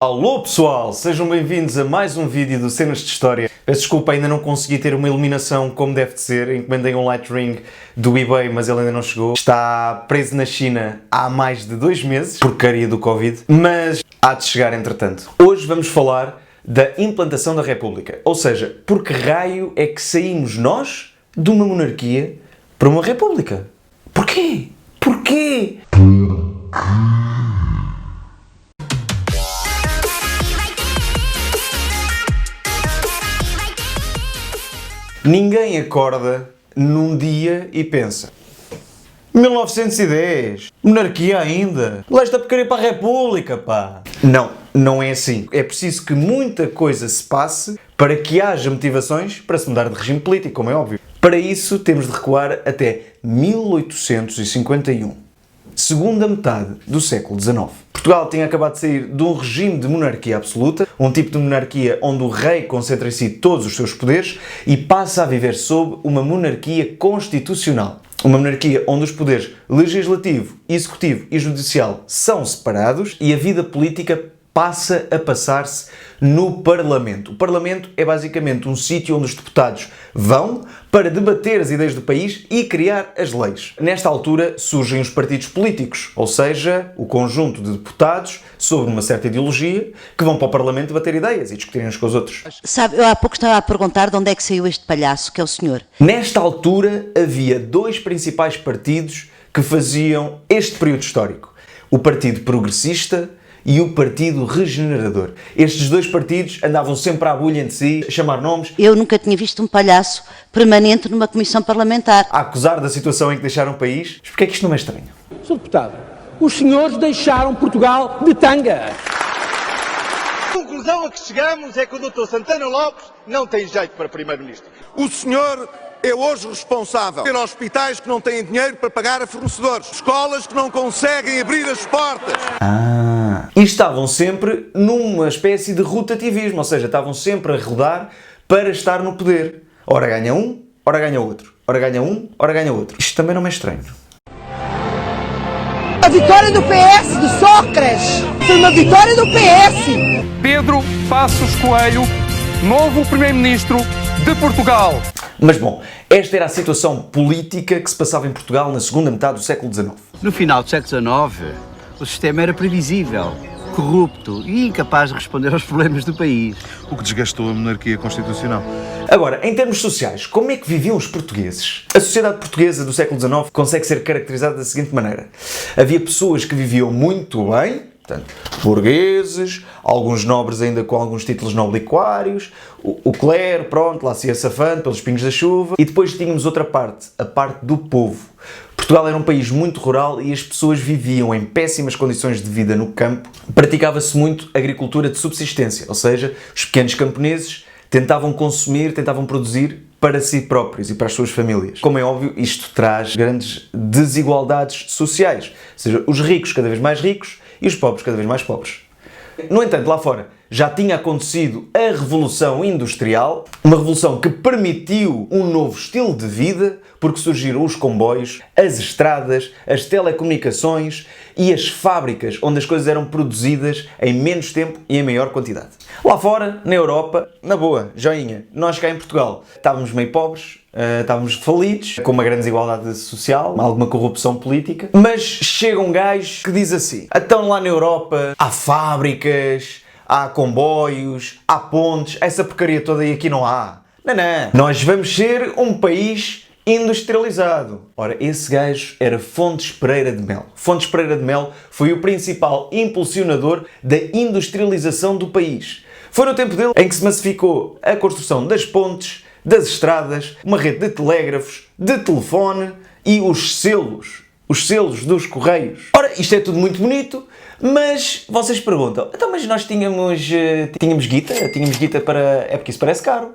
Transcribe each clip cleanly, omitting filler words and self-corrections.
Alô pessoal, sejam bem-vindos a mais um vídeo do Cenas de História. Peço desculpa, ainda não consegui ter uma iluminação como deve de ser. Encomendei um light ring do eBay, mas ele ainda não chegou. Está preso na China há mais de 2 meses, porcaria do Covid, mas há de chegar entretanto. Hoje vamos falar da implantação da República, ou seja, por que raio é que saímos nós de uma monarquia para uma República? Porquê? Porquê? Ninguém acorda num dia e pensa 1910, monarquia ainda, lesta porcaria para a República, pá. Não é assim. É preciso que muita coisa se passe para que haja motivações para se mudar de regime político, como é óbvio. Para isso temos de recuar até 1851, segunda metade do século XIX. Portugal tinha acabado de sair de um regime de monarquia absoluta, um tipo de monarquia onde o rei concentra em si todos os seus poderes e passa a viver sob uma monarquia constitucional. Uma monarquia onde os poderes legislativo, executivo e judicial são separados e a vida política passa a passar-se no Parlamento. O Parlamento é basicamente um sítio onde os deputados vão para debater as ideias do país e criar as leis. Nesta altura surgem os partidos políticos, ou seja, o conjunto de deputados sobre uma certa ideologia que vão para o Parlamento debater ideias e discutirem uns com os outros. Sabe, eu há pouco estava a perguntar de onde é que saiu este palhaço, que é o senhor. Nesta altura havia 2 principais partidos que faziam este período histórico. O Partido Progressista e o Partido Regenerador. Estes 2 partidos andavam sempre à bulha entre si, a chamar nomes. Eu nunca tinha visto um palhaço permanente numa comissão parlamentar. A acusar da situação em que deixaram o país. Mas porquê é que isto não é estranho? Sr. Deputado, os senhores deixaram Portugal de tanga. A conclusão a que chegamos é que o Dr. Santana Lopes não tem jeito para Primeiro-Ministro. O senhor é hoje responsável por hospitais que não têm dinheiro para pagar a fornecedores, escolas que não conseguem abrir as portas. E estavam sempre numa espécie de rotativismo, ou seja, estavam sempre a rodar para estar no poder. Ora ganha um, ora ganha outro. Ora ganha um, ora ganha outro. Isto também não é estranho. A vitória do PS, de Sócrates, foi uma vitória do PS. Pedro Passos Coelho, novo Primeiro-Ministro de Portugal. Mas bom, esta era a situação política que se passava em Portugal na segunda metade do século XIX. No final do século XIX, o sistema era previsível, corrupto e incapaz de responder aos problemas do país. O que desgastou a monarquia constitucional. Agora, em termos sociais, como é que viviam os portugueses? A sociedade portuguesa do século XIX consegue ser caracterizada da seguinte maneira. Havia pessoas que viviam muito bem, portanto, burgueses, alguns nobres ainda com alguns títulos nobiliquários, o clero, pronto, lá se ia safando pelos pingos da chuva, e depois tínhamos outra parte, a parte do povo. Portugal era um país muito rural e as pessoas viviam em péssimas condições de vida no campo. Praticava-se muito agricultura de subsistência, ou seja, os pequenos camponeses tentavam consumir, tentavam produzir para si próprios e para as suas famílias. Como é óbvio, isto traz grandes desigualdades sociais, ou seja, os ricos cada vez mais ricos e os pobres cada vez mais pobres. No entanto, lá fora já tinha acontecido a Revolução Industrial, uma revolução que permitiu um novo estilo de vida, porque surgiram os comboios, as estradas, as telecomunicações e as fábricas, onde as coisas eram produzidas em menos tempo e em maior quantidade. Lá fora, na Europa, na boa, joinha, nós cá em Portugal estávamos meio pobres, estávamos falidos, com uma grande desigualdade social, alguma corrupção política, mas chega um gajo que diz assim, então lá na Europa há fábricas, há comboios, há pontes, essa porcaria toda aí aqui não há. Não. Nós vamos ser um país industrializado. Ora, esse gajo era Fontes Pereira de Melo. Fontes Pereira de Melo foi o principal impulsionador da industrialização do país. Foi no tempo dele em que se massificou a construção das pontes, das estradas, uma rede de telégrafos, de telefone e os selos dos correios. Ora, isto é tudo muito bonito, mas vocês perguntam, então mas nós tínhamos guita? Tínhamos guita para... é porque isso parece caro.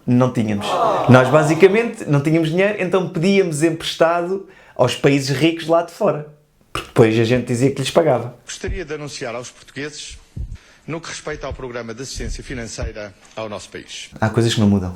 Não tínhamos. Nós basicamente não tínhamos dinheiro, então pedíamos emprestado aos países ricos lá de fora. Porque depois a gente dizia que lhes pagava. Gostaria de anunciar aos portugueses no que respeita ao programa de assistência financeira ao nosso país. Há coisas que não mudam.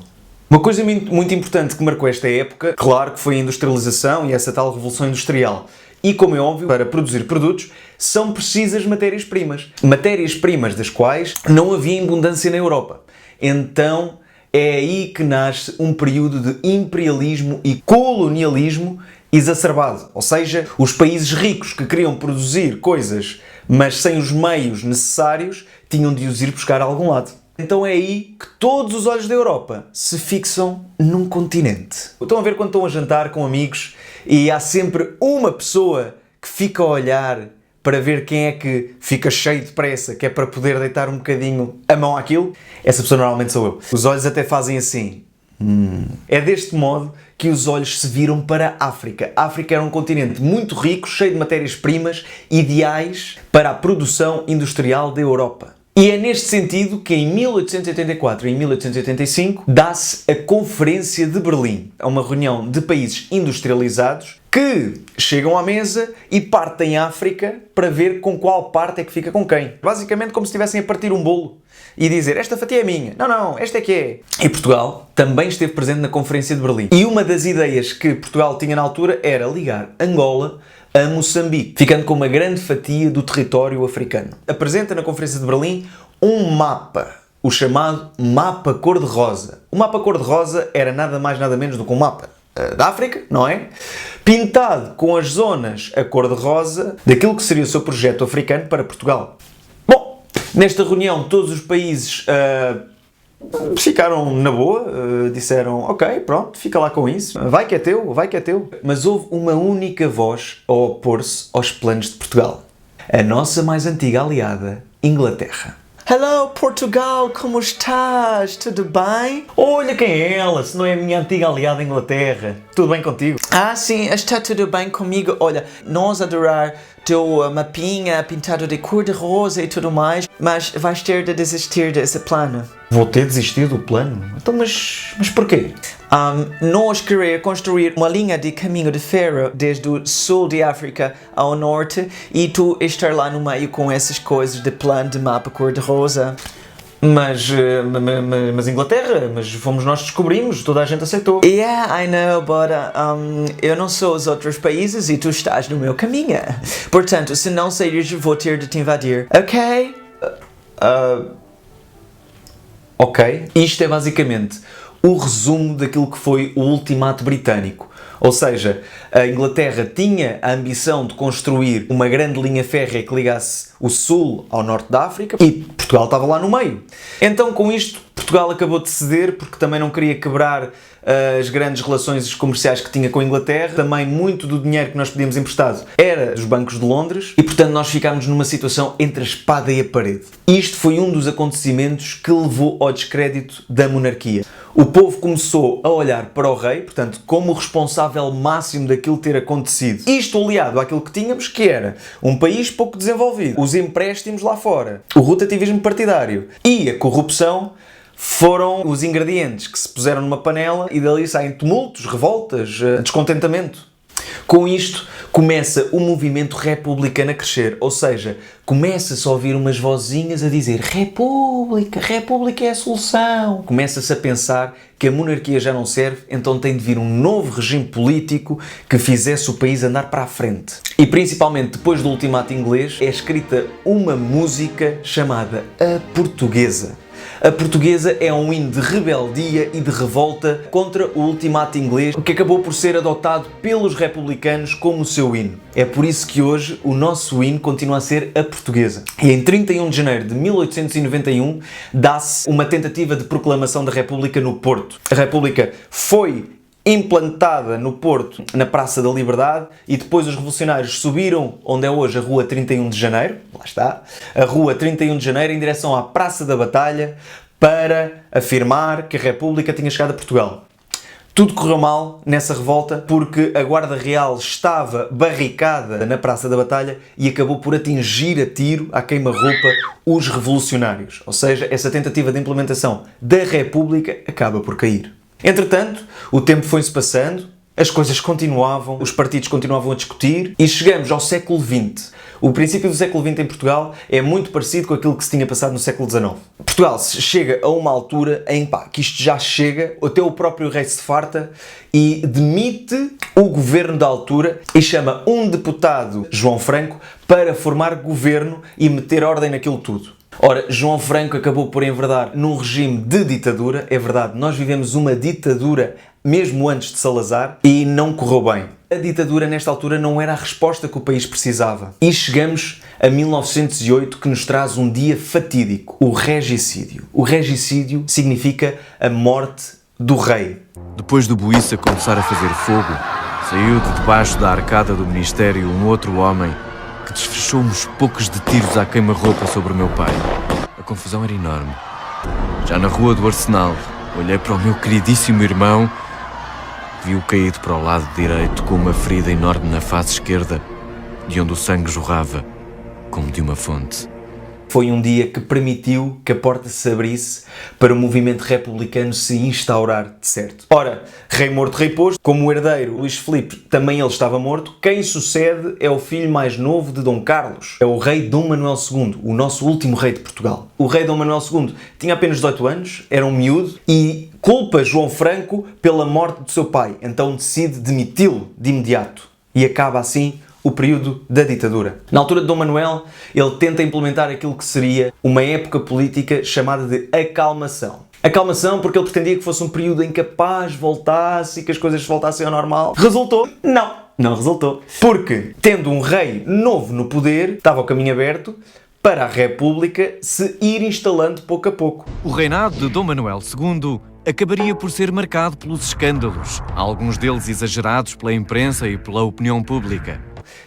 Uma coisa muito importante que marcou esta época, claro que foi a industrialização e essa tal revolução industrial. E, como é óbvio, para produzir produtos, são precisas matérias-primas. Matérias-primas das quais não havia abundância na Europa. Então é aí que nasce um período de imperialismo e colonialismo exacerbado. Ou seja, os países ricos que queriam produzir coisas, mas sem os meios necessários, tinham de os ir buscar a algum lado. Então é aí que todos os olhos da Europa se fixam num continente. Estão a ver quando estão a jantar com amigos e há sempre uma pessoa que fica a olhar para ver quem é que fica cheio de pressa, que é para poder deitar um bocadinho a mão àquilo? Essa pessoa normalmente sou eu. Os olhos até fazem assim. É deste modo que os olhos se viram para a África. A África era um continente muito rico, cheio de matérias-primas, ideais para a produção industrial da Europa. E é neste sentido que em 1884 e em 1885 dá-se a Conferência de Berlim. É uma reunião de países industrializados que chegam à mesa e partem a África para ver com qual parte é que fica com quem. Basicamente como se estivessem a partir um bolo e dizer, esta fatia é minha. Não, esta é que é. E Portugal também esteve presente na Conferência de Berlim. E uma das ideias que Portugal tinha na altura era ligar Angola a Moçambique, ficando com uma grande fatia do território africano. Apresenta na Conferência de Berlim um mapa, o chamado Mapa Cor-de-Rosa. O Mapa Cor-de-Rosa era nada mais nada menos do que um mapa da África, não é? Pintado com as zonas a cor-de-rosa daquilo que seria o seu projeto africano para Portugal. Bom, nesta reunião todos os países ficaram na boa, disseram, ok, pronto, fica lá com isso, vai que é teu, vai que é teu. Mas houve uma única voz a opor-se aos planos de Portugal. A nossa mais antiga aliada, Inglaterra. Hello, Portugal, como estás? Tudo bem? Olha quem é ela, se não é a minha antiga aliada Inglaterra. Tudo bem contigo? Ah, sim, está tudo bem comigo. Olha, nós adorar teu mapinha pintado de cor-de-rosa e tudo mais, mas vais ter de desistir desse plano. Vou ter de desistir do plano? Então, mas porquê? Nós queremos construir uma linha de caminho de ferro desde o sul de África ao norte e tu estar lá no meio com essas coisas de plano de mapa cor-de-rosa. Mas Inglaterra, mas fomos nós que descobrimos, toda a gente aceitou. Yeah, I know, but eu não sou os outros países e tu estás no meu caminho. Portanto, se não saíres, vou ter de te invadir. Ok? Ok. Isto é basicamente o resumo daquilo que foi o ultimato britânico. Ou seja, a Inglaterra tinha a ambição de construir uma grande linha férrea que ligasse o sul ao norte da África e Portugal estava lá no meio. Então, com isto, Portugal acabou de ceder porque também não queria quebrar as grandes relações comerciais que tinha com a Inglaterra. Também muito do dinheiro que nós pedíamos emprestado era dos bancos de Londres e, portanto, nós ficámos numa situação entre a espada e a parede. Isto foi um dos acontecimentos que levou ao descrédito da monarquia. O povo começou a olhar para o rei, portanto, como o responsável máximo daquilo ter acontecido. Isto aliado àquilo que tínhamos, que era um país pouco desenvolvido, os empréstimos lá fora, o rotativismo partidário e a corrupção foram os ingredientes que se puseram numa panela e dali saem tumultos, revoltas, descontentamento. Com isto, começa o movimento republicano a crescer, ou seja, começa-se a ouvir umas vozinhas a dizer República é a solução. Começa-se a pensar que a monarquia já não serve, então tem de vir um novo regime político que fizesse o país andar para a frente. E principalmente depois do ultimato inglês, é escrita uma música chamada A Portuguesa. A Portuguesa é um hino de rebeldia e de revolta contra o ultimato inglês, que acabou por ser adotado pelos republicanos como o seu hino. É por isso que hoje o nosso hino continua a ser a Portuguesa. E em 31 de janeiro de 1891 dá-se uma tentativa de proclamação da República no Porto. A República foi implantada no Porto, na Praça da Liberdade, e depois os revolucionários subiram onde é hoje a Rua 31 de Janeiro, lá está, a Rua 31 de Janeiro, em direção à Praça da Batalha, para afirmar que a República tinha chegado a Portugal. Tudo correu mal nessa revolta porque a Guarda Real estava barricada na Praça da Batalha e acabou por atingir a tiro, à queima-roupa, os revolucionários. Ou seja, essa tentativa de implementação da República acaba por cair. Entretanto, o tempo foi-se passando, as coisas continuavam, os partidos continuavam a discutir e chegamos ao século XX. O princípio do século XX em Portugal é muito parecido com aquilo que se tinha passado no século XIX. Portugal chega a uma altura em que isto já chega, até o próprio rei se farta e demite o governo da altura e chama um deputado, João Franco, para formar governo e meter ordem naquilo tudo. Ora, João Franco acabou por enverdar num regime de ditadura. É verdade, nós vivemos uma ditadura mesmo antes de Salazar e não correu bem. A ditadura nesta altura não era a resposta que o país precisava. E chegamos a 1908, que nos traz um dia fatídico, o regicídio. O regicídio significa a morte do rei. Depois do Buíça começar a fazer fogo, saiu de debaixo da arcada do ministério um outro homem que desfechou uns poucos de tiros à queima-roupa sobre o meu pai. A confusão era enorme. Já na rua do Arsenal, olhei para o meu queridíssimo irmão, vi-o caído para o lado direito com uma ferida enorme na face esquerda, de onde o sangue jorrava, como de uma fonte. Foi um dia que permitiu que a porta se abrisse para o movimento republicano se instaurar de certo. Ora, rei morto, rei posto, como o herdeiro Luís Filipe também ele estava morto, quem sucede é o filho mais novo de Dom Carlos, é o rei Dom Manuel II, o nosso último rei de Portugal. O rei Dom Manuel II tinha apenas 18 anos, era um miúdo e culpa João Franco pela morte do seu pai, então decide demiti-lo de imediato e acaba assim o período da ditadura. Na altura de Dom Manuel, ele tenta implementar aquilo que seria uma época política chamada de acalmação. Acalmação porque ele pretendia que fosse um período em que a paz voltasse e que as coisas voltassem ao normal. Resultou? Não resultou. Porque, tendo um rei novo no poder, estava o caminho aberto para a República se ir instalando pouco a pouco. O reinado de Dom Manuel II acabaria por ser marcado pelos escândalos, alguns deles exagerados pela imprensa e pela opinião pública.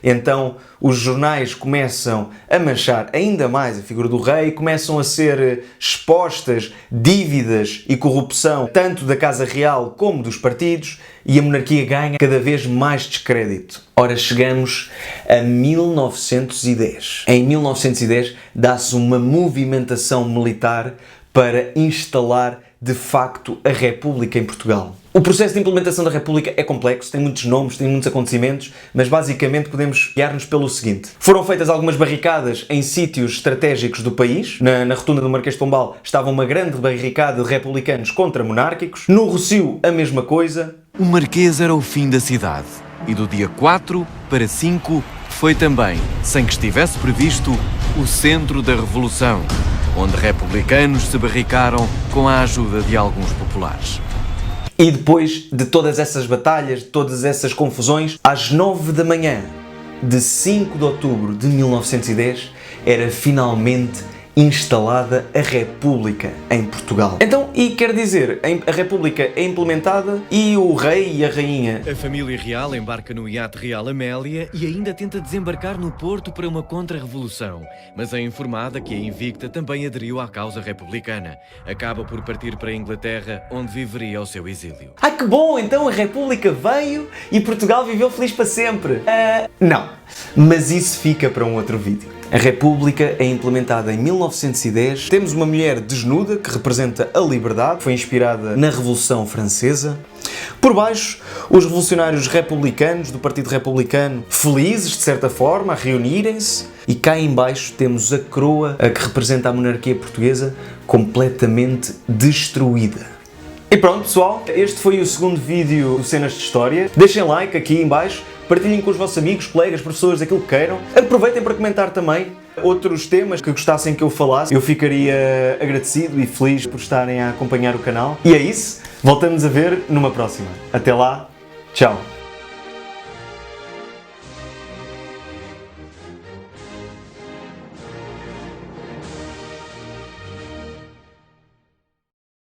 Então os jornais começam a manchar ainda mais a figura do rei, começam a ser expostas dívidas e corrupção tanto da Casa Real como dos partidos e a monarquia ganha cada vez mais descrédito. Ora, chegamos a 1910. Em 1910 dá-se uma movimentação militar para instalar de facto a República em Portugal. O processo de implementação da República é complexo, tem muitos nomes, tem muitos acontecimentos, mas basicamente podemos guiar-nos pelo seguinte. Foram feitas algumas barricadas em sítios estratégicos do país. Na rotunda do Marquês de Pombal estava uma grande barricada de republicanos contra monárquicos. No Rossio, a mesma coisa. O Marquês era o fim da cidade e do dia 4 para 5 foi também, sem que estivesse previsto, o centro da Revolução, onde republicanos se barricaram com a ajuda de alguns populares. E depois de todas essas batalhas, de todas essas confusões, às 9 da manhã de 5 de outubro de 1910, era finalmente instalada a República em Portugal. Então, e quer dizer, a República é implementada e o rei e a rainha... A família real embarca no iate Real Amélia e ainda tenta desembarcar no Porto para uma contra-revolução, mas é informada que a Invicta também aderiu à causa republicana. Acaba por partir para a Inglaterra, onde viveria o seu exílio. Ai que bom, então a República veio e Portugal viveu feliz para sempre. Não, mas isso fica para um outro vídeo. A República é implementada em 1910. Temos uma mulher desnuda que representa a liberdade, foi inspirada na Revolução Francesa. Por baixo, os revolucionários republicanos do Partido Republicano, felizes de certa forma, a reunirem-se. E cá em baixo temos a coroa, a que representa a monarquia portuguesa, completamente destruída. E pronto, pessoal, este foi o segundo vídeo do Cenas de História. Deixem like aqui em baixo, partilhem com os vossos amigos, colegas, professores, aquilo que queiram. Aproveitem para comentar também outros temas que gostassem que eu falasse. Eu ficaria agradecido e feliz por estarem a acompanhar o canal. E é isso, voltamos a ver numa próxima. Até lá, tchau!